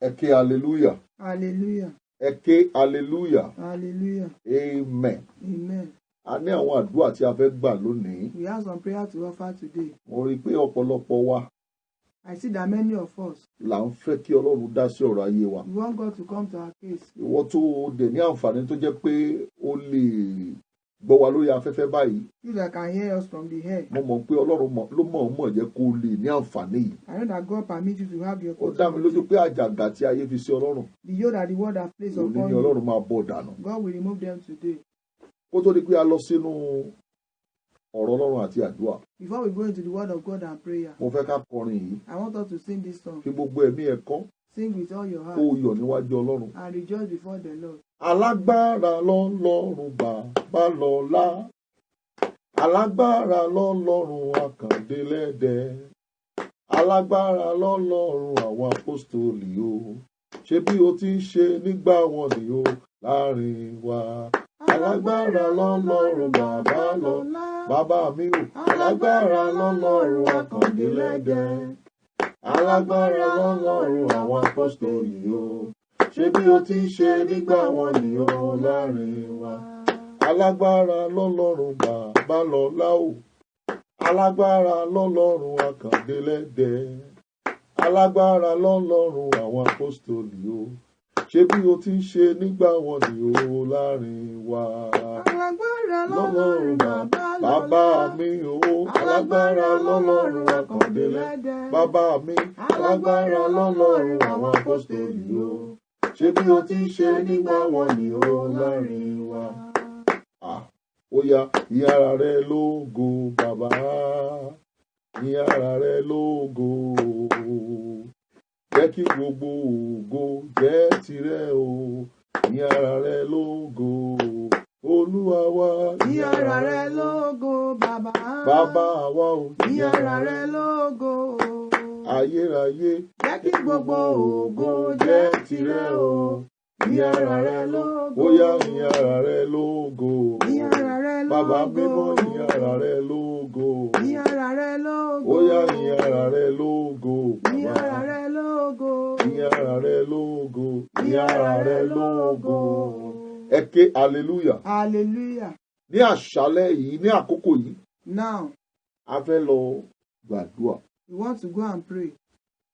Ẹ ké hallelujah. Hallelujah. Ẹ ké hallelujah. Hallelujah. Amen. Amen. A ní àwọn àdúrà tí a fẹ́ gbà lónìí. We have some prayer to offer today. Mo rí i pé ọ̀pọ̀lọpọ̀ wa I see that many of us, là ń fẹ́ kí Ọlọ́run dá sí ọ̀rọ̀ ayé wa. we want God to come to our case. Ìwọ tó dẹ̀ ní àǹfààní tó jẹ́ pé o lè gbọ́ wa lórí afẹ́fẹ́ báyìí. You that can hear us from the air. Mo mọ̀ pé Ọlọ́run ló mọ̀ jẹ́ kó o lè ní àǹfààní yìí. I know that God permits you to have the Ó dá mi lójú opportunity. pé àjàgà tí ayé fi sí Ọlọ́run, The yoke that the world has placed òní upon ni you, Ọlọ́run máa bọ̀ dànù. God will remove them today. Kó tó di pé a lọ sínú ọ̀rọ̀ Ọlọ́run àti àdúrà, Before we go into the word of God and prayer, mo fẹ́ ká kọrin yìí. I want us to sing this song. Fi gbogbo ẹ̀mí ẹ̀ kọ́ Sing with all your kó heart o yọ̀ níwájú Ọlọ́run. and rejoice before the Lord. Alágbára lọ́lọ́run bàbá lọ́lá. Alágbára lọ́lọ́run àkàndélẹ́dẹ́. Alágbára lọ́lọ́run àwọn apọ́stólì o. Ṣé bí o ti ń ṣe nígbà wọn ni o láàrin wa. Alágbára lọ́lọ́run bàbá lọ́lá. Bàbá mi o. Alágbára lọ́lọ́run àkàndélẹ́dẹ́. Alágbára lọ́lọ́run àwọn apọ́stólì o. Ṣé bí o ti ń ṣe nígbà wọn ni o láàrin wa. Alágbára lọ́lọ́run bàbá lọ́lá o. Alágbára lọ́lọ́run àkàndélẹ́dẹ́. Alágbára lọ́lọ́run àwọn apọ́stólì o. Ṣé bí o ti ń ṣe nígbà wọn ni o láàrin wa. Alágbára Lọ́lọ́run bàbá mi o. Alágbára lọ́lọ́run àkàndélẹ́dẹ́. Bàbá mi. Alágbára lọ́lọ́run àwọn apọ́stólì o. Ṣé bí o ti ń ṣe nígbà wọn ni o láàrin wa. Ó yá, yìn ara rẹ lógo bàbá. Yìn ara rẹ lógo. Jẹ́ kí gbogbo ògo jẹ́ tirẹ̀ o. Yìn ara rẹ lógo. Olúwa wa. Yìn ara rẹ lógo, Bàbá. Bàbá wa o. Yìn ara rẹ lógo. Ayérayé. Jẹ́ kí gbogbo ògo jẹ́ tirẹ̀ o. Yìn ara rẹ lógo. Ó yá, yìn ara rẹ lógo. Yìn ara rẹ lógo. Bàbá mímọ́, yìn ara rẹ lógo. Yìn ara rẹ lógo. Ó yá, yìn ara rẹ lógo. Yìn ara rẹ lógo. Yìn ara rẹ lógo. Yìn ara rẹ lógo. Ẹ ké hallelujah. Hallelujah. Ní àṣálẹ́ yìí, ní àkókò yìí, Now, a fẹ́ lọ gbàdúrà. we want to go and pray.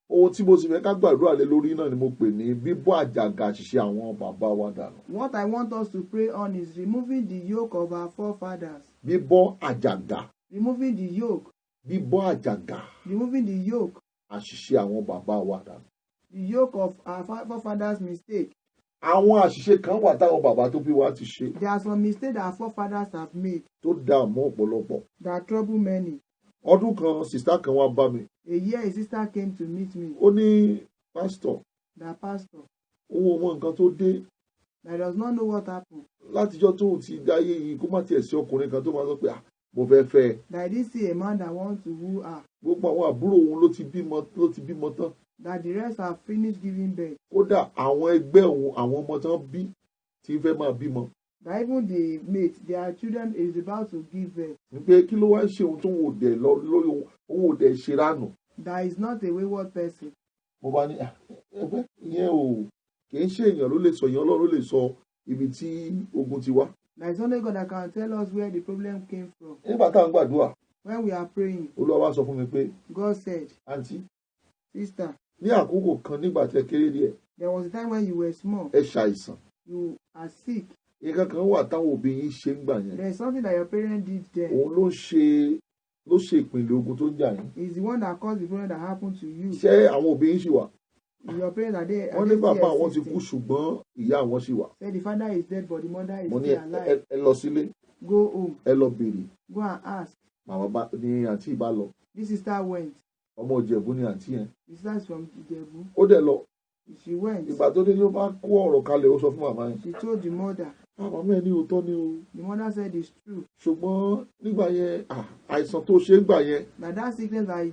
Ohun tí mo sì fẹ́ ká gbàdúrà lé lórí náà ni mo pè ní bíbọ́ àjàgà àṣìṣe àwọn bàbá wa dànù. What I want us to pray on is removing the yoke of our forefathers. Bíbọ́ àjàgà. Removing the yoke. Bíbọ́ àjàgà Removing the yoke. àṣìṣe àwọn bàbá wa dànù. The yoke of our forefathers' mistake. Àwọn àṣìṣe kan wà táwọn bàbá tó bí wa ti ṣe There are some mistakes that our forefathers have made tó dààmú ọ̀pọ̀lọpọ̀. that trouble many. Ọdún kan sìstá kan wá bá mi. A year a sister came to meet me, Ó ní pásítọ̀, that pastor, òun ò mọ nǹkan tó dé that does not know what happened. látijọ́ tóun ti dáyé yìí kó má tiẹ̀ sí ọkùnrin kan tó máa sọ pé mo fẹ́ fẹ́ ẹ. That I didn't see a man that wants to woo her. Gbogbo àwọn àbúrò òun ló ti bímọ tán. That the rest have finished giving birth. Kódà àwọn ẹgbẹ́ òun àwọn ọmọ tán bí tí ń fẹ́ máa bímọ. That even the mate, their children is about to give birth. Pé kí ló wá ń ṣe ohun tó ń wò dẹ̀ lọ lórí òun ò dẹ̀ ṣe ránù. That is not a wayward person. Mo bá ní ẹgbẹ́ ìyẹn ò kì í ṣe èèyàn ló lè sọ, ìyẹn Ọlọ́run ló lè sọ ibi tí ogun ti wá. There is only God that can tell us where the problem came from. Nígbà tá à ń gbàdúrà, When we are praying, Olúwa wá sọ fún mi pé God said, àǹtí sister, ní àkókò kan nígbà tẹ́ kéré díẹ̀ there was a time when you were small, ẹ ṣàìsàn. you are sick. Nǹkan kan wà táwọn òbí yín ṣe ń gbà yẹn. There is something that your parents did then. Òun ló ṣe ìpínlẹ̀ ogun tó ń jà yín. It's the one that caused the problem that happened to you. Ṣé àwọn òbí yín ṣì wà? Your parents are there. Wọ́n ní bàbá àwọn ti kú ṣùgbọ́n ìyá àwọn ṣì wà. Say the father is dead, but the mother is Mo ní still alive. ẹ lọ sílé, Go home. ẹ lọ béèrè. Go and ask. Màmá bá ní àǹtí ìbá lọ. This sister went. Ọmọ Ìjẹ̀bú ni àǹtí yẹn. The sister is from Ijebu. Ó dẹ̀ lọ. She went. Ìgbà tó dé ló bá kó ọ̀rọ̀ kalẹ̀ ó sọ fún màmá yẹn. She told the mother. Màmá ẹ̀ ní òótọ́ ni o. The mother said it's true. Ṣùgbọ́n nígbà yẹn àìsàn tó ṣe ń gbà yẹn That sickness that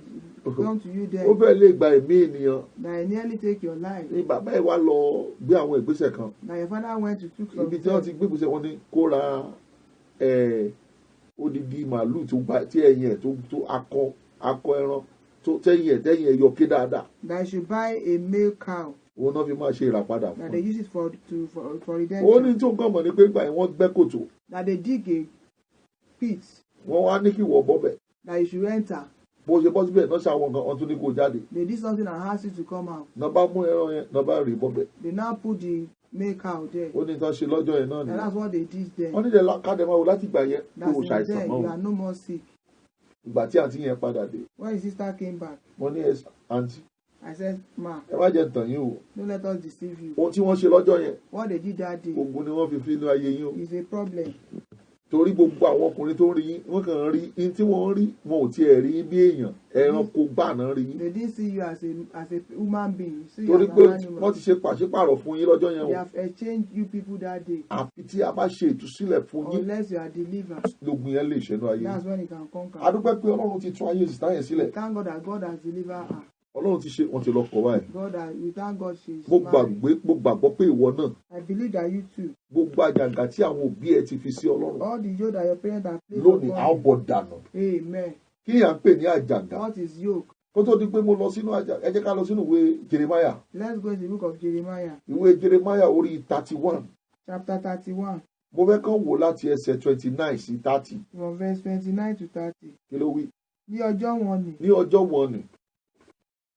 come to you ó there, fẹ́ lè gba ẹ̀mí ènìyàn. that nearly take your life. Ní bàbá ẹ̀ wá lọ gbé àwọn ìgbésẹ̀ kan. That your father went to took some Ibi tí wọ́n steps. ti gbé ìgbésẹ̀ wọn ní kó ra odidi màálù tí ẹ̀yìn ẹ̀ tó akọ ẹran tó tẹ́yìn ẹ̀ yọké dáadáa. That you should buy a male cow. òun náà fi máa ṣe ìràpadà that fún they ẹ. use it for Ó ní redemption. tí ó kàn mọ̀ ní pé gbà yẹn wọ́n gbẹ́ kòtò, That they dig a pit wọ́n wá ní kí wọ́n bọ́ bẹ̀. that you should enter. Bó ṣe bọ́ síbẹ̀ náà ṣàwọn nǹkan, wọ́n tún ní kó jáde. They did something and asked you to come out. Náà bá mú ẹran yẹn, náà bá rì bọ́ bẹ̀. They now put the make out there. Ó ní tán ṣe lọ́jọ́ yẹn náà And nìyẹn. that's what they did then. Wọ́n nílẹ̀ kádẹ́mà wo láti gbà yẹn That kó o since ṣàìsàn then mọ́ you o. are no more sick. Ìgbà tí àǹtí yẹn padà dé, When his sister came back, wọ́n ní àǹtí I said, Ma, ẹ má jẹ́ tàn yín o. don't let us deceive you. Ohun tí wọ́n ṣe lọ́jọ́ yẹn, What they did that day ogun ni wọ́n fi fi inú ayé yín o. is a problem. Torí gbogbo àwọn ọkùnrin tó ń rí yín, wọ́n kàn ń rí yín tí wọ́n ń rí, wọn ò tiẹ̀ rí yín bí èèyàn, ẹranko gbà náà rí yín. They didn't see you as a human being. See you Torí as pé an wọ́n animal. ti ṣe pàṣípàrọ̀ fún yín lọ́jọ́ yẹn They o. have exchanged you people that day. Àfi tí a bá ṣe ìtúsílẹ̀ fún yín, Unless you are delivered, lógun yẹn lè ṣẹ́nu ayé that's yín. when you can conquer. A dúpẹ́ pé Ọlọ́run ti tún ayé ìsìtá yẹn sílẹ̀. Thank God that God has delivered her. Ọlọ́run ti ṣe, wọ́n ti lọ kọ̀ báyìí. God that we thank God she's Mo married. gbàgbọ́ pé ìwọ náà, I believe that you too. gbogbo àjàgà tí àwọn òbí ẹ ti fi sí Ọlọ́run, All the yoke that your parents have placed lónìí a ó upon bọ̀ dànù. you. Amen. Kí ni à ń pè ní àjàgà? What is yoke? Kó tó di pé mo lọ sínú àjàgà, ẹ jẹ́ ká lọ sínú ìwé Jeremiah. Let's go to the book of Jeremiah, Ìwé Jeremiah orí 31. chapter 31, Mo fẹ́ kàn wò láti ẹsẹ̀ 29 sí 30. from verse 29 to 30. Kí ló wí? Ní ọjọ́ wọn ni, Ní ọjọ́ wọn ni,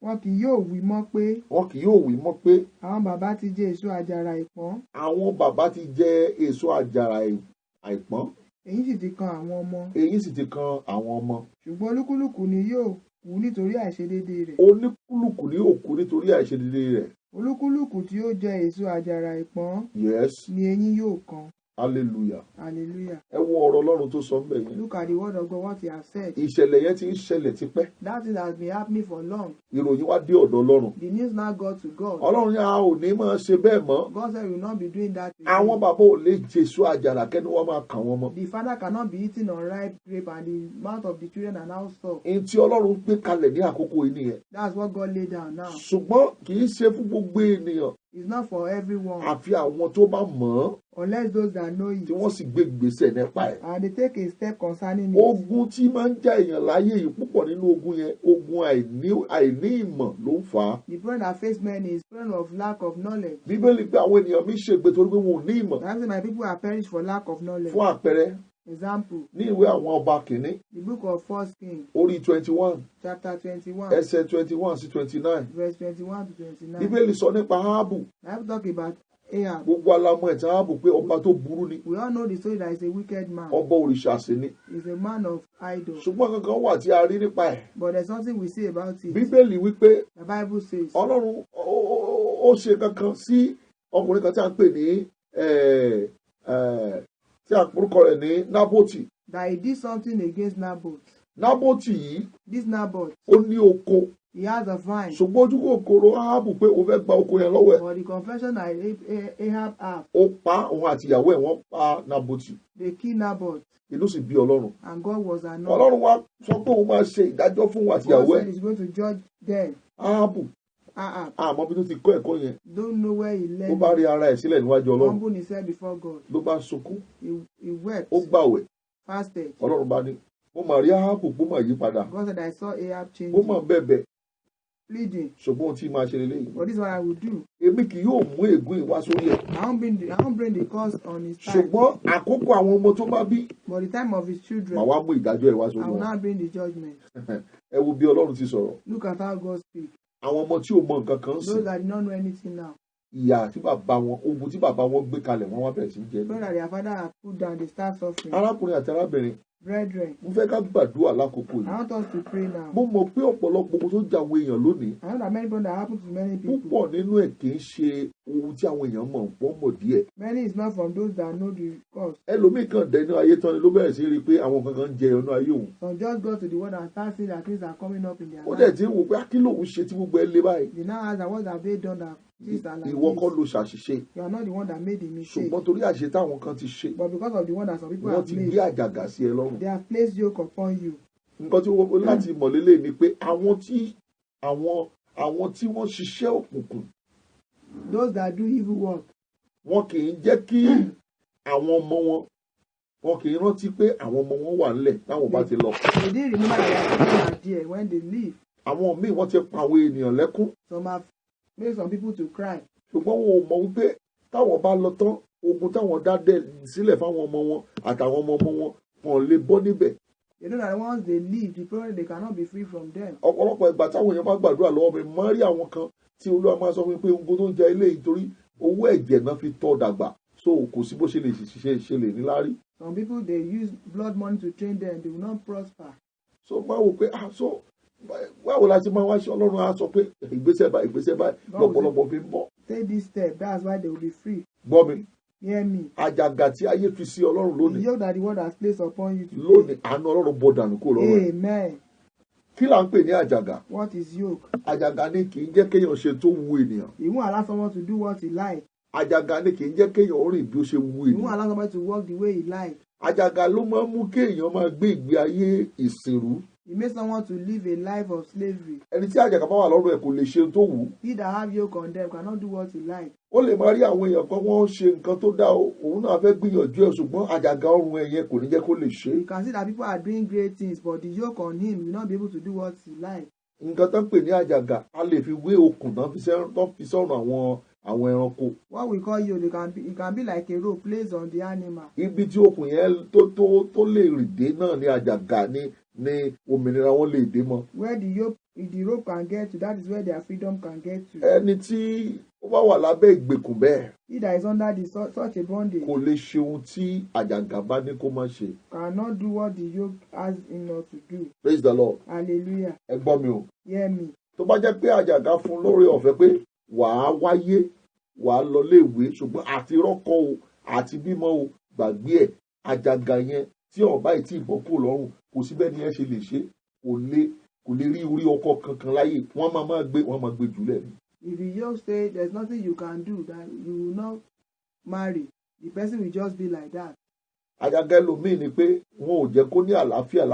wọn kì yóò wí mọ́ pé wọn kì yóò wí mọ́ pé àwọn bàbá ti jẹ èso àjàrà ìpọ́n, àwọn bàbá ti jẹ èso àjàrà àìpọ́n, èyí sì ti kan àwọn ọmọ. èyí sì ti kan àwọn ọmọ. Ṣùgbọ́n olúkúlùkù ni yóò kú nítorí àìṣedéédéé rẹ̀. Oníkúlùkù ní òkú nítorí àìṣedéédé rẹ̀. Olúkúlùkù tí ó jẹ èso àjàrà ìpọ́n Yes, ni eyín yóò kan. hallelujah. Hallelujah. Ẹ wo ọ̀rọ̀ Ọlọ́run tó sọ ńbẹ̀ yẹn. Look at the word of God, what he has said. Ìṣẹ̀lẹ̀ yẹn ti ń ṣẹlẹ̀ tipẹ́. That thing has been happening for long. Ìròyìn wá dé ọ̀dọ̀ Ọlọ́run. The news now got to God. Ọlọ́run ní a ò ní máa ṣe bẹ́ẹ̀ mọ́. God said we will not be doing that Àwọn again. bàbá ò lè jèso àjàrà kẹ́ni wọ́n máa kàn wọ́n mọ́. The father cannot be eating unripe grape and the mouth of the children are now stopped. Ohun tí Ọlọ́run gbé kalẹ̀ ní àkókò yìí nìyẹn. That's what God laid down now. Ṣùgbọ́n kì í ṣe fún gbogbo ènìyàn, It's not for everyone, àfi àwọn tó bá mọ̀ ọ́ unless those that know it. tí wọ́n sì gbé gbèsè nípa ẹ̀. And they take a step concerning it. Ogun tí máa ń já èèyàn láyé yìí, púpọ̀ nínú ogun yẹn, ogun àìní ìmọ̀ ló ń fà á. The problem that face men is problem of lack of knowledge. Bíbélì pé àwọn ènìyàn mi ṣègbè torí pé wọn ò ní ìmọ̀. That's why my people are perished for lack of knowledge. Fún àpẹẹrẹ, Example, ní ìwé àwọn ọba kìíní the book of 1 Kings, orí 21 chapter 21, ẹsẹ̀ 21 sí 29. verse 21 to 29. Bíbélì sọ nípa Áhábù. I have talked about Ahab. Gbogbo alamọ ẹ̀tàn Áhábù pé ọba tó burú ni, We all know the story that he's a wicked man. ọba òrìṣà sì ni. He's a man of idol. Ṣùgbọ́n kankan wà tí a rí nípa ẹ̀. But there's something we say about it. Bíbélì wípé The Bible says Ọlọ́run ó ṣe kankan sí ọkùnrin kan tí a ń pè ní tí a porúkọ rẹ̀ ní Nábótì. that he did something against Naboth. Nábótì yìí This Naboth, ó ní oko, he has a vine. ṣùgbọ́n ojú kòkòrò Áhábù pé ó fẹ́ gba oko yẹn lọ́wọ́ ẹ̀. But the confession that Ahab have, Ó pa òun àti ìyàwó ẹ̀, wọ́n pa Nábótì. they kill Naboth. Inú sì bí Ọlọ́run. And God was annoyed. Ọlọ́run wá sọ pé òun máa ṣe ìdájọ́ fún òun àti God ìyàwó said ẹ̀. he's going to judge them. Áhábù Ahab àmọ́ bí tó ti kọ́ ẹ̀kọ́ yẹn, don't know where he ó learned. bá rí ara ẹ̀ sílẹ̀ níwájú Ọlọ́run, Humbled himself before God. ló bá sunkún, He wept, ó gbàwẹ̀. fasted. Ọlọ́run bá ní mo mà rí Áhábù pé ó mà yí padà, God said, I saw Ahab ó changing, mà bẹ̀bẹ̀, pleading. ṣùgbọ́n ohun tí máa ṣe lélẹ́yìí. But this is what I will do. Èmi kì yóò mú ègún ìwá sórí ẹ̀. I won't bring the curse on his time. Ṣùgbọ́n àkókò àwọn ọmọ tó bá bí, But the time of his màá children, wá mú ìdájọ́ ẹ̀ wá I sórí will wọn. not bring the judgment. Ẹ wo bí Ọlọ́run ti sọ̀rọ̀. Look at how God speaks. Àwọn ọmọ tí ò mọ nǹkan kan Those sìn, that did not know anything now, ìyà tí bàbá wọn, ogun tí bàbá wọn gbé kalẹ̀, wọ́n wá bẹ̀rẹ̀ sí í jẹ. so that their father have put down, they start suffering. Arákùnrin àti arábìnrin, Brethren, mo fẹ́ ká gbàdúrà lákòókò I yìí. want us to pray now. Mo mọ̀ pé ọ̀pọ̀lọpọ̀ ogun tó jà àwọn èèyàn lónìí, I know that many problems that happen to many people. púpọ̀ nínú ẹ̀ kì í ṣe ohun tí àwọn èèyàn mọ̀, wọ́n mọ̀ díẹ̀. Many is not from those that know the cause. Ẹlòmíì kan dẹ inú ayé tán ni ló bẹ̀rẹ̀ sí rí i pé àwọn kankan ń jẹ inú ayé òun. Some just go to the word and start seeing that things are coming up in their Ó life. dẹ̀ ti ń wò pé kí lòun ṣe tí gbogbo ẹ lé báyìí. They now ask that what have they done that things are like Ìwọ kọ́ this. ló ṣàṣìṣe, You are not the one that made the mistake. ṣùgbọ́n torí àṣẹ táwọn kan ti ṣe, But because of the one that some people wọ́n have ti gbé made, àjàgà sí ẹ lọ́rùn. they have placed yoke upon you. Nǹkan tí wọ́n láti mọ̀ lélẹ̀ ni pé àwọn tí wọ́n ṣiṣẹ́ òkùnkùn, Those that do evil work, wọn kì í jẹ́ kí àwọn ọmọ wọn kì í rántí pé àwọn ọmọ wọn wà nílẹ̀ táwọn bá ti lọ. they didn't remember that their children are there when they leave. Àwọn míì wọ́n ti pa àwọn ènìyàn lẹ́kún. Some have Make some people to cry. ṣùgbọ́n wọn ò mọ̀ wípé táwọn bá lọ tán ogun táwọn dá dẹ̀ sílẹ̀ fáwọn ọmọ wọn àtàwọn ọmọ wọn wọn lè bọ́ níbẹ̀. They know that once they leave the problem, they cannot be free from them. ọ̀pọ̀lọpọ̀ ìgbà táwọn èèyàn bá gbàdúrà lọ́wọ́ mi máa rí àwọn kan tí Olúwa máa sọ fún mi pé ogun tó ń jẹ ilé yìí torí owó ẹ̀jẹ̀ náà fi tọ́ dàgbà so kò sí bó ṣe lè ṣe lè níláárí. Some people, they use blood money to train them, they will not prosper. so máa wò pé so báwo la ti máa wá ṣe Ọlọ́run á sọ pé ìgbésẹ̀ báyìí lọ́pọ̀lọpọ̀ fi ń bọ̀. Take this step, that's why they will be free. gbọ́ mi. Hear me. àjàgà tí ayé fi sí Ọlọ́run lónìí. The yoke that the word has placed upon you today. lónìí àánú Ọlọ́run bọ́ dànù kúrò lọ́wọ́ rẹ̀. Amen. kí là ń pè ní àjàgà? What is yoke? àjàgà ni kì í jẹ́ kéèyàn ṣe tó wu ènìyàn. He won't allow someone to do what he like. àjàgà ni kì í jẹ́ kéèyàn rìn bí ó ṣe wu He won't ènìyàn. allow somebody to walk the way he like. àjàgà ló máa ń mú kéèyàn máa gbé ìgbé ayé ìsìnrú. He makes someone to live a life of slavery. ẹni tí àjàgà bá wà lọ́rùn ẹ̀ kò lè ṣe tó wù ú. He that have yoke on them cannot do what he like. ó lè máa rí àwọn èèyàn kan wọ́n ṣe nǹkan tó dá òun náà fẹ́ gbìyànjú ẹ̀ ṣùgbọ́n àjàgà ọrùn ẹ̀ yẹn kò ní jẹ́ kó lè ṣe é. You can see that people are doing great things, but the yoke on him will not be able to do what he like. nǹkan tó ń pè ní àjàgà a lè fi wé okùn tó fi sọ́run àwọn ẹranko. What we call yoke, it can be like a rope placed on the animal. ibi tí okùn yẹn tó lè rì dé náà ní àjàgà ní òmìnira wọn lè dé mọ́. Where the rope can get to, that is where their freedom can get to. ẹni tí ó bá wà lábẹ́ ìgbèkùn bẹ́ẹ̀. He that is under such a bondage kò lè ṣe ohun tí àjàgà bá ní kó má ṣe. cannot do what the yoke has him not to do. Praise the Lord. Hallelujah. ẹ gbọ́ mi o. Hear me. tó bá jẹ́ pé àjàgà fún lórí ọ̀fẹ́ pé wàá wáyé wàá lọ léèwé ṣùgbọ́n àti rọ́kọ o àti bímọ o gbàgbé ẹ̀ àjàgà yẹn tí ọ̀bá ìtì ìbọn kò lọ́rùn kò sí bẹ́ẹ̀ ni ẹ ṣe lè ṣe kò lè rí orí ọkọ kankan láyè wọ́n máa gbé jùlẹ̀ ni. If the yoke say there's nothing you can do, that you will not marry, the person will just be like that. àjàgà ẹlòmíì ni pé wọn ò jẹ́ kó ní àlàáfíà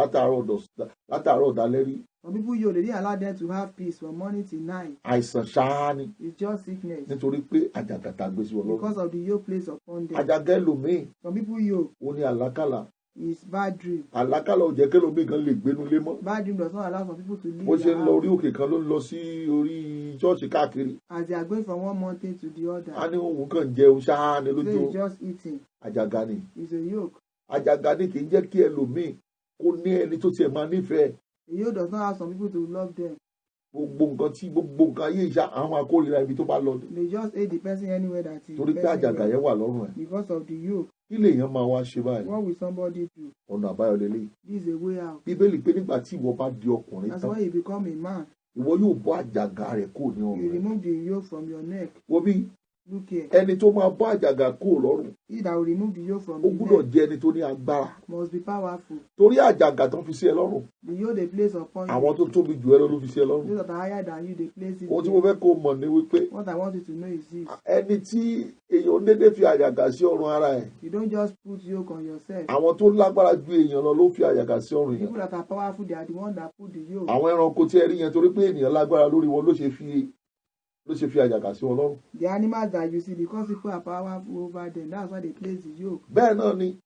látàárọ̀ dalẹ́ rí. Some people yoke, they didn't allow them to have peace from morning till night. àìsàn ṣáá ni. It's just sickness. nítorí pé àjàgà tá a gbé sí wọn lọ́rùn. Because of the yoke placed upon them. àjàgà ẹlòmíì. Some people yoke. ó ní àlákàlà. Is bad dream. àlákàlà ò jẹ́ kẹ́lòmíì kan lè gbénú lé mọ́. Bad dream does not allow some people to live bó ṣe their ń lọ orí house. òkè kan ló ń lọ sí orí ṣọ́ọ̀ṣì káàkiri. As they are going from one mountain to the other. a ní òun kàn jẹun ṣáá ni So lójú. it's just eating. àjàgà ni. It's a yoke. àjàgà ni kì í jẹ́ kí ẹlòmíì kó ní ẹni tó tiẹ̀ máa nífẹ̀ẹ́. The yoke does not have some people to love them. gbogbo nǹkan ayé ìṣá àwọn akórira ibi tó bá lọ. They just hate the person anywhere that is. torí pé àjàgà yẹn wà lọ́rùn ẹ̀. Because of the yoke. kí lèèyàn máa wá ṣe báyìí. What will somebody do? ọ̀nà àbáyọ lélẹ̀. This is a way out. bíbélì pé nígbà tí ìwọ bá di ọkùnrin That's tán why you become a man. ìwọ yóò bọ́ àjàgà rẹ̀ kúrò ní You ọrùn rẹ̀. remove the yoke from your neck. wo bí Look here. ẹni tó máa bọ́ àjàgà kúrò lọ́rùn He that will remove the yoke from ó the gbúdọ̀ neck jẹ́ ẹni tó ní agbára. must be powerful. torí àjàgà tó fi sí ẹ lọ́rùn The yoke they place upon you. àwọn tó tóbi jù ẹ lọ ló fi sí ẹ lọ́rùn. Those that are higher than you, they place it. ohun tí mo fẹ́ kó mọ̀ ni wípé What I want you to know is this. ẹni tí èèyàn dédé fi àjàgà sí ọrùn ara ẹ̀ You don't just put yoke on yourself. àwọn tó lágbára ju èèyàn lọ ló fi àjàgà sí ọrùn yẹn. People that are powerful, they are the ones that put the yoke. àwọn ẹranko tí ẹ rí yẹn torí pé ènìyàn lágbára lórí wọn ló ṣe fi àjàgà sí wọn lọ́rùn. The animals that you see, because people are powerful over them, that's why they place the yoke. bẹ́ẹ̀ náà ni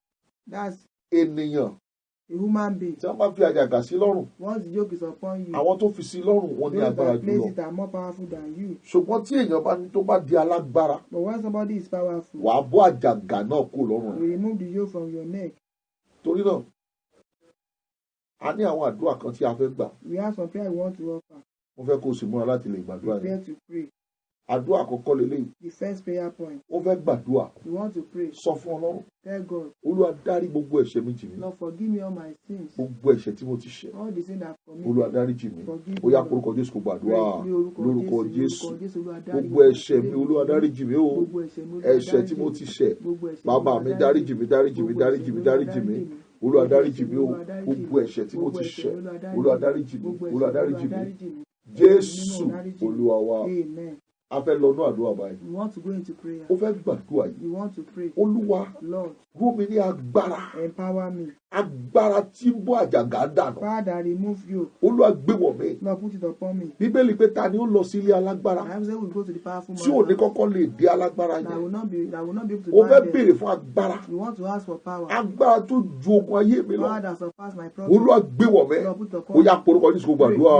That's ènìyàn a human being. tí wọ́n bá fi àjàgà sí lọ́rùn Once the yoke is upon you, àwọn tó fi sí lọ́rùn wọn ní those agbára that place jùlọ. it are more powerful than you. ṣùgbọ́n tí èèyàn tó bá di alágbára But when somebody is powerful, wàá bọ́ àjàgà náà kúrò lọ́rùn you rẹ̀. remove the yoke from your neck. torí náà a ní àwọn àdúrà kan tí a fẹ́ gbà. We have some prayer we want to offer. mo fẹ́ kó o sì múra láti lè gbàdúrà yẹn. Prepare to pray. àdúrà àkọ́kọ́ lélẹ́yìí The first prayer point. ó fẹ́ gbàdúrà We want to pray. sọ fún Ọlọ́run Tell God, Olúwa dárí gbogbo ẹ̀ṣẹ̀ mi jì mí Lord, forgive me all my sins. gbogbo ẹ̀ṣẹ̀ tí mo ti ṣẹ̀ All the sins I've committed. Olúwa dárí jì mí Forgive ó yá me, korúkọ Jésù kó gbàdúrà Pray, lórúkọ lórúkọ Jésù, Jésù Olúwa dárí gbogbo mi. ẹ̀ṣẹ̀ mi Olúwa dárí jì mí o Gbogbo ẹ̀ṣẹ̀ mi, Olúwa ẹ̀ṣẹ̀ dárí tí jì mo mí. ti ṣẹ̀ Gbogbo ẹ̀ṣẹ̀ mi, bàbá Olúwa mi dárí dárí jì jì mí. mí dárí jì mí Gbogbo dárí ẹ̀ṣẹ̀ jì mi, mí Olúwa dárí jì dárí mí jì mí. Olúwa dárí jì mí o Olúwa dárí jì mí. gbogbo ẹ̀ṣẹ̀ tí mo ti Gbogbo ẹ̀ṣẹ̀ ṣẹ̀ mi, Olúwa dárí Olúwa jì mí. dárí jì mí Gbogbo ẹ̀ṣẹ̀ Olúwa mi, dárí Olúwa jì mí dárí jì mí. Jésù Olúwa dárí jì mí. Olúwa wa Amen. a fẹ́ lọ ní àdúrà báyìí We want to go into prayer. ó fẹ́ gbàdúrà yìí We want to pray. Olúwa Lord, ró mi ní agbára empower me. agbára tí ń bọ́ àjàgà dànù. Father, remove you. Olúwa gbé wọ̀ mí. Lord, put it upon me. Bíbélì pé ta ni ó lọ sí ilé alágbára I have said we go to the powerful tí ò ní man kọ́kọ́ lè dé alágbára that yẹn. will not be able to O fẹ́ bind them. béèrè fún agbára. You want to ask for power. Agbára tó ju ogun ayé mi lọ. Power that surpass my problem. Olúwa gbé wọ̀ mí. Lord, put upon Ó yá me. porúkọ Jésù kó gbàdúrà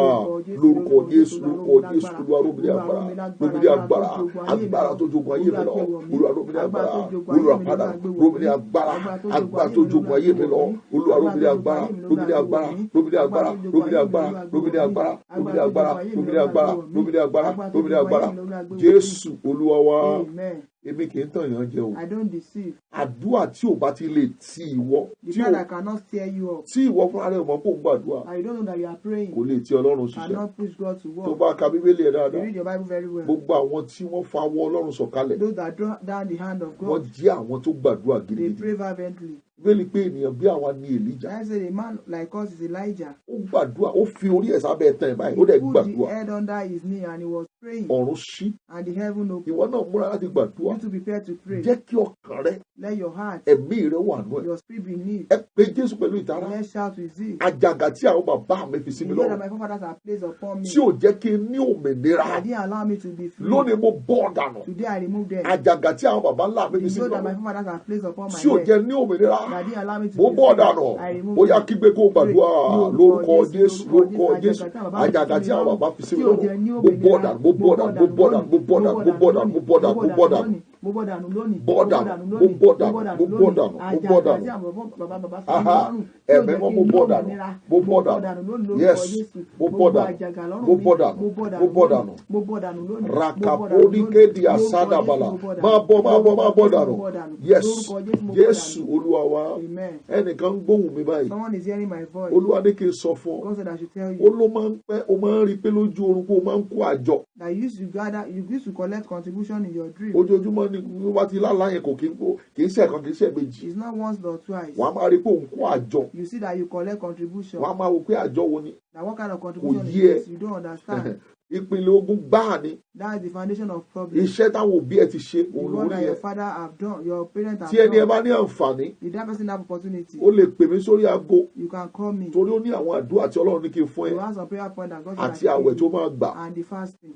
lórúkọ Jésù lórúkọ Jésù Olúwa ró mi ní agbára ró mi ní agbára agbára tó jogun ayé mi lọ Olúwa ró mi ní agbára Olúwa padà ró mi ní agbára agbára tó jogun ayé mi lọ Olúwa ró mi ní agbára ró mi ní agbára ró mi ní agbára ró mi ní agbára ró mi ní agbára ró mi ní agbára ró mi ní agbára ró mi ní agbára ró mi ní agbára Jésù Olúwa wa. Amen. Èmi kì í tàn yàn jẹ o. I don't deceive. Àdúrà tí ò bá ti lè ti ìwọ. The prayer that cannot steer you up. Tí ìwọ fúnra rẹ̀ mọ̀ kó ń gbàdúrà. And you don't know that you are praying. Kò lè ti Ọlọ́run ṣiṣẹ́. Cannot push God to Tó work. bá ka Bíbélì ẹ̀ You dáadáa. read your Bible very well. Gbogbo àwọn tí wọ́n fa ọwọ́ Ọlọ́run sọ̀kalẹ̀. Those that draw down the hand of Wọ́n God, jẹ́ àwọn tó gbàdúrà they gidigidi. pray fervently. Bíbélì pé ènìyàn bí àwa ni Èlíjà. I said a man like us is Elijah. Ó gbàdúrà, ó fi orí ẹ̀ sábẹ́ ẹ̀tàn ẹ̀ báyìí, ó dẹ̀ He put the gbàdúrà. head under his knee and he was praying. Ọ̀run ṣí. And the heaven opened. Ìwọ náà múra láti gbàdúrà. You to prepare to pray. Jẹ́ kí ọkàn rẹ, Let your heart, ẹ̀mí rẹ wà nù ẹ̀. your spirit be neat. Ẹ pé Jésù pẹ̀lú ìtara. Let's shout with zeal. Àjàgà tí àwọn bàbá mi fi sí mi The Lord that lọ́rùn. my forefathers have placed upon me. Tí ò jẹ́ kí n ní òmìnira. That didn't allow me to be free. Lónìí mo bọ́ dànù. Today I remove them. Àjàgà tí àwọn bàbá ńlá mi fi sí The mi Lord that my lọ́rùn. forefathers have placed upon my Tí ò head. jẹ́ ní òmìnira. That didn't allow me to Mo be bọ́ free. dànù. I remove Ó yá them. kígbe kó gbàdúrà lórúkọ Jésù lórúkọ Jésù. Àjàgà Àjàgà tí àwọn bàbá fi sí mi tí ò lọ́rùn. jẹ́ ní Mo bọ́ òmìnira. dànù, mo bọ́ dànù, mo bọ́ dànù, mo bọ́ dànù, mo bọ́ dànù, mo bọ́ dànù, mo bọ́ dànù. Mo bọ́ dànù lónìí. Bọ́ dànù, mo bọ́ dànù, mo bọ́ dànù, mo bọ́ Àjàgà tí dànù. àwọn bàbá fi Aha, lọ́rùn. ẹ̀mí mọ́ mo bọ́ dànù, mo bọ́ dànù. lónìí Yes, lórúkọ Jésù. mo bọ́ dànù, Àjàgà lọ́rùn mo mi. bọ́ dànù, Mo bọ́ mo bọ́ dànù. lónìí. Mo bọ́ dànù lónìí. Rakaponikedi asadabala. Máa bọ́, máa bọ́, máa bọ́ dànù. Yes, Jésù Olúwa wa. Amen. Ẹnìkan ń gbóhùn mi báyìí. Someone is hearing my voice. Olúwa ní kí n sọ fún ọ. God said I should tell Ó you ló máa ń pẹ́, ó máa ń rí i pé lójú oorun pé ó máa ń kó àjọ. that you used to collect contribution in your dream. Ojoojúmọ́ ni wọ́n ti lálàá yẹn kò kí í ṣe ẹ̀kan kì í ṣe méjì. It's not once or twice. Wọ́n á máa rí i pé òun kó àjọ. You see that you collect contribution. Wọ́n á máa wò pé àjọ wo ni. Now what kind of contribution is yé ẹ. this? You don't understand. Ìpìlẹ̀ ogun gbáà ni. That is the foundation of problems. Iṣẹ́ táwọn òbí ẹ ti ṣe The òun one lórí that your yẹn. father have done, your parents have Tí ẹni ẹ done. bá ní àǹfààní, If that person have opportunity, ó lè pè mí sórí aago you can call me. torí ó ní àwọn àdúrà tí Ọlọ́run ní kí n fún You ẹ have some prayer point that God said I àti should àwẹ̀ give tó you. máa gbà. And the fasting.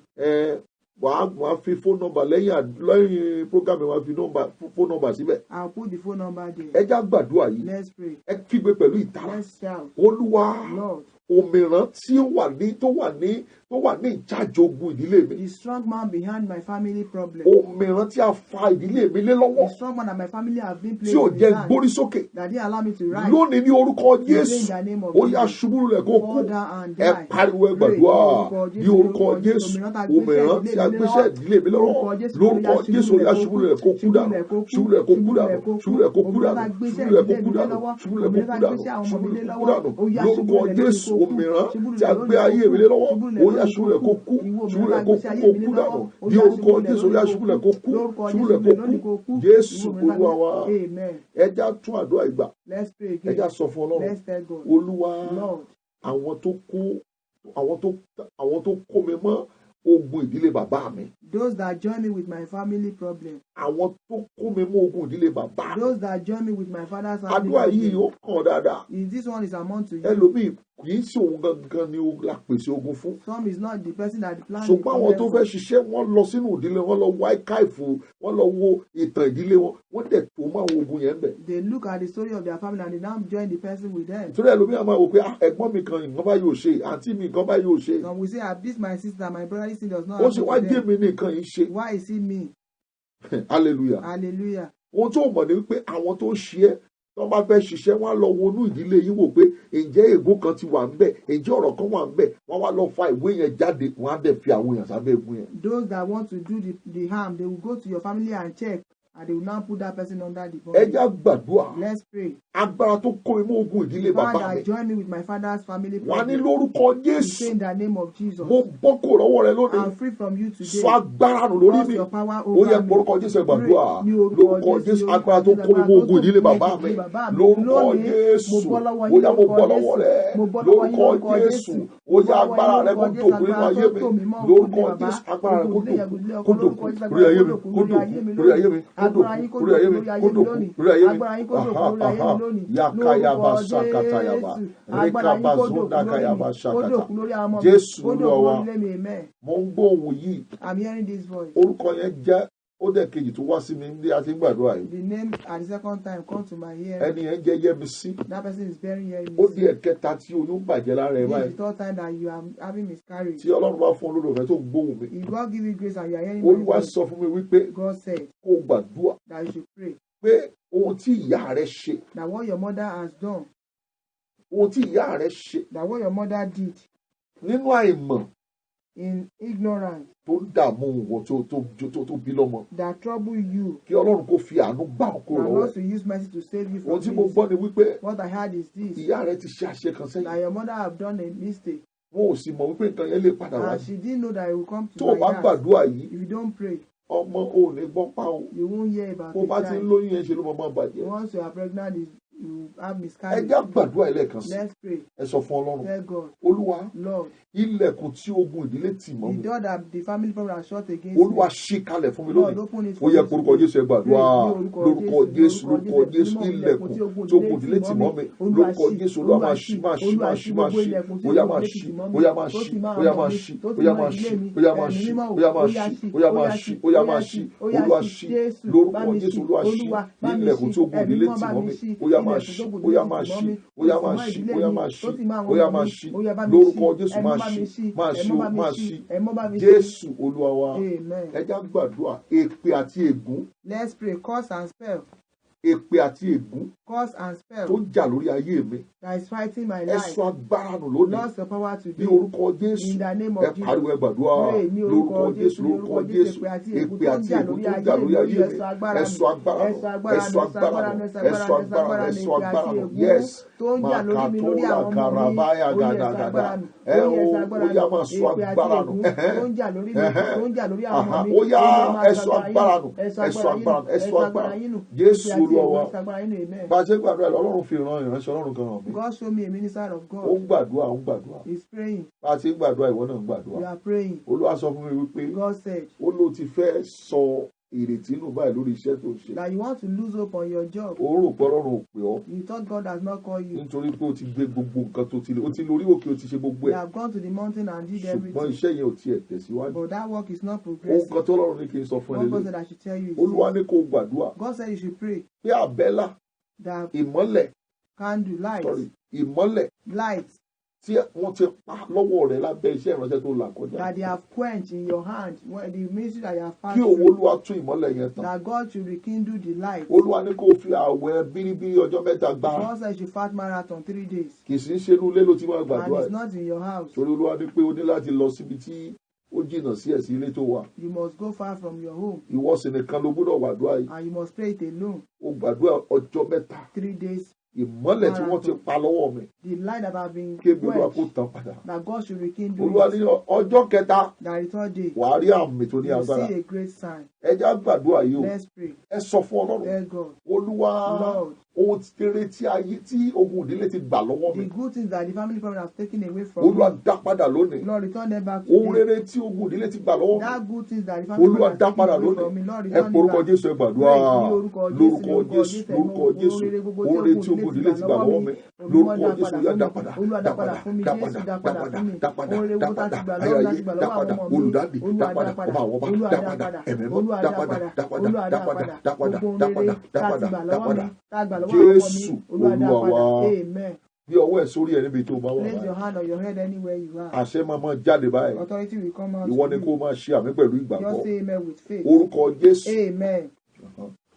Wàá fi phone number lẹ́yìn program wàá fi phone number síbẹ̀. I'll put the phone number there. Ẹ já gbàdúrà yìí. Let's pray. Ẹ kígbe pẹ̀lú ìtara. Let's shout. Olúwa Lord, òmìrán tí ó wà ní ìjájọ ogun ìdílé mi. the strong man behind my family problem. Òmìrán tí a fa ìdílé mi lé lọ́wọ́ The strong man that my family have been tí playing ò with jẹ́ his hand. gbórí sókè. That didn't allow me to rise. Lónìí ní orúkọ Today in Jésù. the name of Ó yá Jesus. ṣubú rẹ̀ kó kú. Fall down and die. Ẹ pariwo ẹ gbàdúrà ní orúkọ Jésù. Òmìrán tí a gbéṣẹ́ ìdílé mi lọ́wọ́. Lórúkọ Jésù ó yá ṣubú rẹ̀ kó kú dànù. Ṣubú rẹ̀ kó kú dànù. Ṣubú rẹ̀ kó kú dànù. Ṣubú rẹ̀ kó kú dànù. Ṣubú rẹ̀ kó kú dànù. Ṣubú rẹ̀ kó kú dànù. Lórúkọ Jésù òmìrán tí a gbé ayé mi lé lọ́wọ́. Ó yá ṣubú rẹ̀ kó kú. Ṣubú rẹ̀ kó kú dànù. Ní orúkọ Jésù ó yá ṣubú rẹ̀ kó kú. Ṣubú rẹ̀ kó kú. Jésù Olúwa wa. Amen. Ẹ já tún àdúrà ìgbà. Let's pray Ẹ já again. sọ fún Ọlọ́run. Let's tell God. Olúwa Lord, àwọn tó kó mi mọ́ ogun ìdílé bàbá mi. those that join me with my family problem. Àwọn tó kó mi mọ́ ogun ìdílé bàbá mi. Those that join me with my father's family Àdúrà yìí problem. ó kàn dáadáa. Is this one is among to you? Ẹlòmíì kì í ṣe òun gangan ni la pèsè ogun fún. Some is not the person that the plan is Ṣùgbọ́n àwọn tó for. fẹ́ ṣiṣẹ́ wọ́n lọ sínú ìdílé wọn lọ wá káìfù wọ́n lọ wo ìtàn ìdílé wọn wọ́n dẹ̀ tó mọ́ àwọn ogun yẹn bẹ̀. They look at the story of their family and they now join the person with them. Torí ẹlòmíì máa wò pé ẹ̀gbọ́n mi kan nǹkan bá yóò ṣe àǹtí mi nǹkan bá yóò ṣe. Some will say, this my sister, my brother, this thing does not Ó ṣe happen wá to jẹ́ them. mi ní nǹkan yìí ṣe. Why is it me? Hallelujah. Hallelujah. Ohun tó mọ̀ ni wípé àwọn tó ṣe é tó bá fẹ́ ṣiṣẹ́ wọ́n á lọ wọnú ìdílé yín wò pé ǹjẹ́ ègún kan ti wà ńbẹ̀ ǹjẹ́ ọ̀rọ̀ kan wà ńbẹ̀ wọ́n wá lọ fa ìwé yẹn jáde wọ́n á dẹ̀ fi àwọn èèyàn sábẹ́ ègún yẹn. Those that want to do the harm, they will go to your family and check, and they will now put that person under the Ẹ bondage. já gbàdúrà Let's pray. agbára tó kó mi mọ́ ogun ìdílé Father, bàbá mi. join me with my father's family Wọ́n á ní problem. lórúkọ We say Jésù in the name of Jesus. mo bọ́ kó lọ́wọ́ rẹ lónìí. I'm free from you today. Sọ agbára nù lórí Lost mi. your power Ó yẹ over me. porúkọ Jésù ẹ gbàdúrà. Ní Lórúkọ Jésù agbára tó kó mi mọ́ ogun ìdílé bàbá mi. Lórúkọ Jésù ó yá mo bọ́ lọ́wọ́ rẹ. Lórúkọ Jésù ó yá agbára rẹ kó dòkú nínú ayé mi. Lórúkọ Jésù agbára rẹ kó dòkú lórí ayé mi. Kó dòkú lórí ayé mi. Kó agbára yín kó dòkú lórí ayé mi lónìí, agbára yín kó dòkú lórí ayé mi lónìí, lórúkọ Jésù, agbára yín kó dòkú lórí mi, kó dòkú lórí àwọn ọmọ mi, kó dòkú lórí ilé mi, amen. Mo ń gbọ́ ohùn yìí. I'm hearing this voice. Orúkọ yẹn jẹ́ ó dẹ̀ kejì tó wá sí mi bí a ti ń gbàdúrà yìí. The name at the second time come to my ear. Ẹni yẹn jẹ́ Yẹ́misí. That person is bearing Yẹ́misí. Ó di ẹ̀kẹta tí oyún bàjẹ́ lára ẹ̀ báyìí. This is the third time that you are having miscarriage. Tí Ọlọ́run bá fún olódò fẹ́ tó gbóhùn mi. If God give you grace and you are hearing my Olúwa voice, sọ fún mi wípé God said kó gbàdúrà that you should pray. pé ohun tí ìyá rẹ̀ ṣe. That what your mother has done. Ohun tí ìyá rẹ̀ ṣe. That what your mother did. Nínú àìmọ̀. In ignorance. Tó ń dààmú wọn tó bí lọ́mọ. That trouble you. Kí Ọlọ́run kó fi àánú gbà ọ́ kúrò lọ́wọ́. And also use mercy to save you from ohun tí mo gbọ́ ni wípé. What I heard is this. Ìyá rẹ̀ ti ṣe àṣẹ kan sẹ́yìn. That your mother have done a mistake. Wọn ò sì mọ̀ wípé nǹkan yẹn lè padà wá. And she didn't know that it will come to tó o bá gbàdúrà yìí. If you don't pray. Ọmọ ò ní gbọ́ pa o. You won't hear about it. Bó bá ti ń lóyún yẹn ṣe ló máa bàjẹ́. Once you are pregnant, you have miscarriage. Ẹ jẹ́ gbàdúrà ẹlẹ́ẹ̀kan sí. Let's pray. Ẹ sọ fún Ọlọ́run. Tell God. Olúwa. Lord. Ilẹ̀kùn tí ogun ìdílé tì mọ́ mi. The door that the family problem has shut against Olúwa ṣí kalẹ̀ fún mi lónìí. Lord, open it Ó for yẹ me. orúkọ Jésù ẹ gbàdúrà. Lórúkọ Jésù lórúkọ Jésù ilẹ̀kùn tí ogun ìdílé tì mọ́ mi. Lórúkọ Jésù Olúwa máa ṣí máa ṣí máa ṣí máa ṣí. Bóyá máa ṣí bóyá máa ṣí bóyá máa ṣí bóyá máa ṣí bóyá máa ṣí bóyá máa ṣí bóyá máa ṣí bóyá máa ṣí. Olúwa ṣí lórúkọ Jésù Olúwa ṣí ilẹ̀kùn tí ogun ìdílé tì mọ́ mi. Bóyá máa ṣí bóyá máa ṣí bóyá máa ṣí bóyá máa ṣí bóyá máa ṣí lórúkọ Jésù máa ṣí máa ṣí máa ṣí. Jésù Olúwa wa. Ẹ já gbàdúrà èpè àti ègún. Let's pray. Curse and spell. Èpè àti ègún. Curse and spell. Tó jà lórí ayé mi. That is fighting my life. Ẹ sọ agbára nù lónìí. Lost your power today. Ní orúkọ Jésù. In the name of Jesus. Ẹ pariwo ẹ gbàdúrà. Lórúkọ Jésù lórúkọ Jésù. Èpè àti ègún tó jà lórí ayé mi. Ẹ sọ agbára nù. Ẹ sọ agbára nù. Ẹ sọ agbára nù. Ẹ sọ agbára nù. Yes. Màkàtúrà kàràbáyà gàdàgàdà. Ẹ ó yá máa sọ agbára nù. Ó yá ẹ sọ agbára nù. Ẹ sọ agbára nù. Ẹ sọ agbára nù. Jésù Olúwa wa. Bá a ṣe gbàdúrà Ọlọ́run fi ràn ìránṣẹ́ Ọlọ́run kan hàn mí. God show me a minister of God. Ó ń gbàdúrà ó ń gbàdúrà. He is praying. Bá a ṣe gbàdúrà ìwọ náà ń gbàdúrà. You are praying. Olúwa sọ fún mi wípé. God said. Ó ló ti fẹ́ sọ ìrètí nù báyìí lórí iṣẹ́ tó ṣe. That you want to lose hope on your job. Ó rò pé Ọlọ́run ò pè ọ́. You thought God has not called you. Nítorí pé o ti gbé gbogbo nǹkan tó ti lè o ti lórí òkè o ti ṣe gbogbo ẹ̀. You have gone to the mountain and did everything. Ṣùgbọ́n iṣẹ́ yẹn ò tiẹ̀ tẹ̀síwájú. But that work is not progressing. Ohun kan tó Ọlọ́run ní kí n sọ fún ẹ lélẹ̀. God said I should tell you. Olúwa ní kó gbàdúrà. God said you should pray. Pé àbẹ́là. That ìmọ́lẹ̀. Candle light. Sorry, ìmọ́lẹ̀. Light. Tí wọ́n ti pa lọ́wọ́ rẹ̀ lábẹ́ iṣẹ́ ìránṣẹ́ tó là kọjá. That they have quenched in your hand when the ministry that you have passed kí through. òun Olúwa tún ìmọ́lẹ̀ yẹn tàn. That God should rekindle the light. Olúwa ní kó fi àwẹ̀ bíríbírí ọjọ́ mẹ́ta gbà. God said you should fast marathon 3 days. Kì í sì ń ṣe inú ilé ló ti máa gbàdúrà. And it's not in your house. Torí Olúwa ní pé o ní láti lọ síbi tí ó jìnnà sí ẹ̀sìn ilé tó wà. You must go far from your home. Ìwọ sì nìkan ló gbọ́dọ̀ gbàdúrà yìí. And you must pray it alone. O gbàdúrà ọjọ́ mẹ́ta. 3 days. Ìmọ́lẹ̀ tí wọ́n ti pa lọ́wọ́ mi. The light that have been quenched. Kébí Olúwa kó tàn padà. That God should rekindle. Olúwa ní ọjọ́ kẹta. That the third day. Wàá rí àmì tó ní agbára. You see a great sign. Ẹ já gbàdúrà yìí o. Let's pray. Ẹ sọ fún Ọlọ́run. Tell God. Olúwa. Lord. Ohun rere tí ayé tí ogun ìdílé ti gbà lọ́wọ́ mi. The good things that the family problem has taken away from Olúwa me. dá padà lónìí. Lord, return them back to ohun me. rere tí ogun ìdílé ti gbà lọ́wọ́ mi. That good things that the family Olúwa has dá taken padà away lónìí. from me. Lord, Ẹ return porúkọ it back. Jésù ẹ gbàdúrà. Lórúkọ Jésù lórúkọ Jésù. Ohun rere tí ogun ìdílé ti gbà lọ́wọ́ mi. Lórúkọ Jésù Olúwa dá padà. Olúwa dá padà fún mi. Jésù dá padà fún mi. Ohun rere tó ti gbà lọ́wọ́ láti gbà lọ́wọ́ àwọn ọmọ mi. Olùdáǹdè Olúwa dá padà. Olúwa dá padà. Olúwa dá padà. Olúwa dá padà. Gbogbo ohun rere tá a ti gbà lọ́wọ́ mi. Tá a gbà lọ́wọ́ àwọn ọmọ mi. Olúwa dá padà. Amen. Bí ọwọ́ ẹ̀ sórí ẹ̀ níbi tó bá wà. Place your hand on your head anywhere you are. Àṣẹ máa máa jáde báyìí. Authority will come out. Ìwọ ni kó máa ṣe àmì pẹ̀lú ìgbàgbọ́. Just say amen with faith. Orúkọ Jésù. Amen.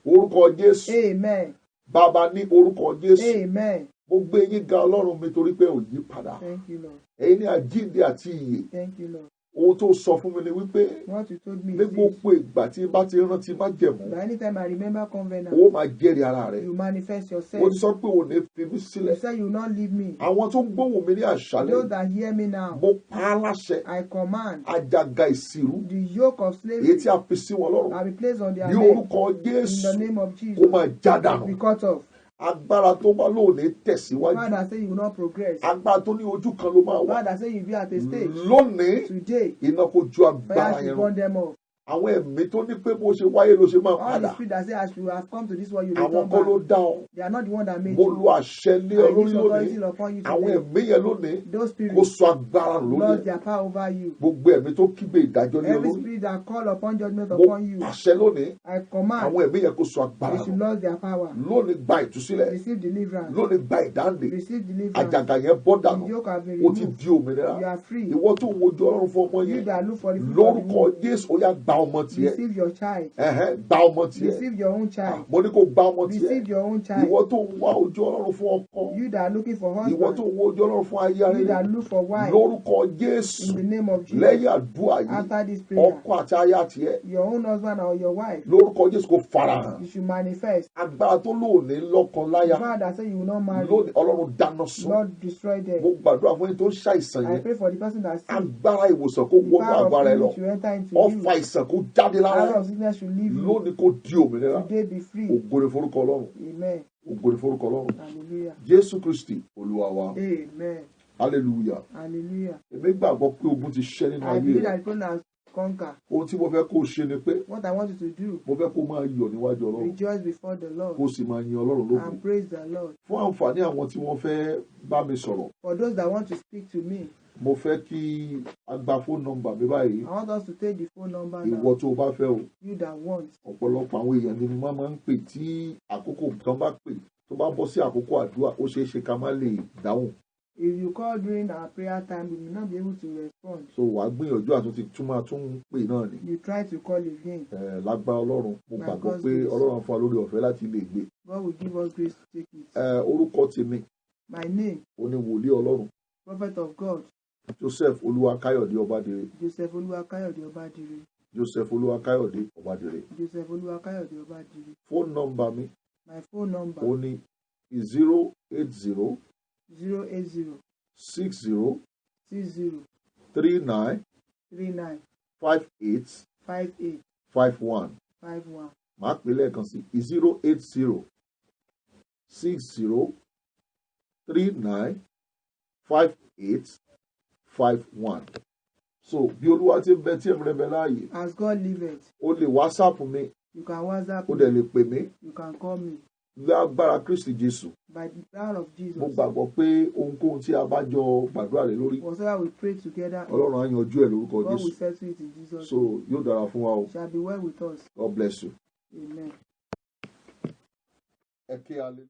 Orúkọ Jésù. Amen. Bàbá ní orúkọ Jésù. Amen. Mo gbé yín ga Ọlọ́run mi torí pé ò yí padà. Thank you, Lord. Ẹ̀yin ni àjíǹde àti ìyè. Thank you, Lord. Ohun tó sọ fún mi ni wípé What you told me ní is this. gbogbo ìgbà tí bá ti rántí má jẹ̀mú. But anytime I remember covenant, Ó máa jẹ́rìí ara rẹ̀. you manifest Ó yourself. ti sọ pé òun ní fi mí You sílẹ̀. say you will not leave me. Àwọn tó ń gbóhùn mi ní àṣálẹ́. Those that hear me now, Mo pa á láṣẹ. I command Àjàgà ìsìrú. the yoke of Èyí slavery tí a fi sí wọn lọ́rùn. that be placed on their Ní neck orúkọ in Jésù. the name of Kó Jesus. máa já dànù. Be cut off. Agbára tó bá lóun ní tẹ̀síwájú. Father say you will not progress. Agbára tó ní ojú kan ló máa wà. Father say you be at a stage. Lónìí Today, iná kó ju fire agbára should yẹn burn run. them off. àwọn ẹ̀mí tó ní pé bó ṣe wáyé ló ṣe máa All the padà. spirit that say as you have come to this world, you Àwọn return kọ́ ló back. dá ọ. They are not the one that made Mo you. lu àṣẹ lé ọ I lórí use authority lónìí. upon you Àwọn today. ẹ̀mí yẹn lónìí Those kó spirits sọ agbára lórí lost ẹ̀. their power over you. Gbogbo ẹ̀mí tó kígbe ìdájọ́ lé ọ Every lórí. spirit that call upon judgment Mo upon you, pàṣẹ lónìí. I command Àwọn ẹ̀mí yẹn kó sọ agbára they should lọ. lose their power. Lónìí gba ìtúsílẹ̀. Receive deliverance. Lónìí gba ìdáǹdè. Receive deliverance. Àjàgà yẹn bọ́ The dànù. yoke has been Ó ti removed. di òmìnira. You are free. Ìwọ tó ń wojú Ọlọ́run fún ọmọ You yẹn. that look for the fruit of the Lórúkọ womb, Jésù ó yá gba ọmọ tiẹ̀. receive your child. Gba ọmọ tiẹ̀. Receive your own child. Mo ní kó gba ọmọ tiẹ̀. Receive your own child. Ìwọ tó ń wá ojú Ọlọ́run fún ọkọ. You that are looking for Ìwọ tó husband. ń wá ojú Ọlọ́run fún aya You rere. that look for wife. Lórúkọ Jésù. In the name of Jesus. Lẹ́yìn àdúrà yìí, After this prayer, ọkọ àti aya tiẹ̀. your own husband or your wife, Lórúkọ Jésù kó farahàn. you should manifest. Agbára tó lóòní lọ́kọ láya. The power that say you will not marry, Lónìí Ọlọ́run dáná sun. Lord destroy them. Mo gbàdúrà fún yín tó ń ṣàìsàn I yẹn. pray for the person that sick. Agbára ìwòsàn kó The wọnú power àgbára ẹ of lọ. healing should enter into Ọfà you. ìsàn kó jáde lára Power ẹ. of sickness should leave you. Lónìí kó di òmìnira. Today be free. Ògo ni forúkọ Ọlọ́run. Amen. Ògo ni forúkọ Ọlọ́run. Hallelujah. Jésù Kristi Olúwa wa. Amen. Hallelujah. Hallelujah. Èmi gbàgbọ́ pé ogun ti ṣẹ́ nínú I ayé believe rẹ̀. that the problem has conquered. Ohun tí mo fẹ́ kó o ṣe ni pé What I want you to do, mo fẹ́ kó o máa yọ̀ níwájú Ọlọ́run. rejoice before the Lord Kó o sì máa yin Ọlọ́run lógo. and praise the Lord. Fún àǹfààní àwọn tí wọ́n fẹ́ bá mi sọ̀rọ̀, For those that want to speak to me, mo fẹ́ kí a gba fóònù nọ́mbà mi báyìí. I want us to take the phone number Ìwọ now. tó o bá fẹ́ o. You that want. Ọ̀pọ̀lọpọ̀ àwọn èèyàn ni mo máa ń pè tí àkókò kan bá pè tó bá bọ́ sí àkókò àdúrà ó ṣeé ṣe ká má lè dáhùn. If you call during our prayer time, we may not be able to respond. So wàá gbìyànjú àtúntì tún pè náà ni. You try to call again. Lágbára Ọlọ́run mo By gbàgbọ́ God's pé grace. Ọlọ́run á fún wa lórí ọ̀fẹ́ láti lè gbé. God will give us grace to take it. Orúkọ tèmi My name, ó ní wòlíì Ọlọ́run Prophet of God, Joseph Olúwakáyọ̀dé Ọbádéré. Joseph Oluwakayode Obadire. Joseph Olúwakáyọ̀dé Ọbádéré. Joseph Oluwakayode Obadire. Fóònù nọ́mbà mi My phone number, ó ní 080 080 60 60 39 39 58 58 51. 51. Màá pè lẹ́ẹ̀kan sí 080 60 39 58 51. So bí Olúwa ti ń bẹ tí ẹ̀mí rẹ̀ bẹ láàyè, As God liveth, o lè WhatsApp mi, you can WhatsApp o me, dẹ̀ lè pè mí you can call me. lágbára Kristi Jésù. By the power of Mo Jesus, gbàgbọ́ pé ohunkóhun tí a bá jọ gbàdúrà lé lórí, whatsoever we pray together, Ọlọ́run á yanjú ẹ̀ lórúkọ God will Jésù. settle it in Jesus' So name. yóò dára fún wa o. Shall be well with us. God bless you. Amen. Ẹ ké alẹ́.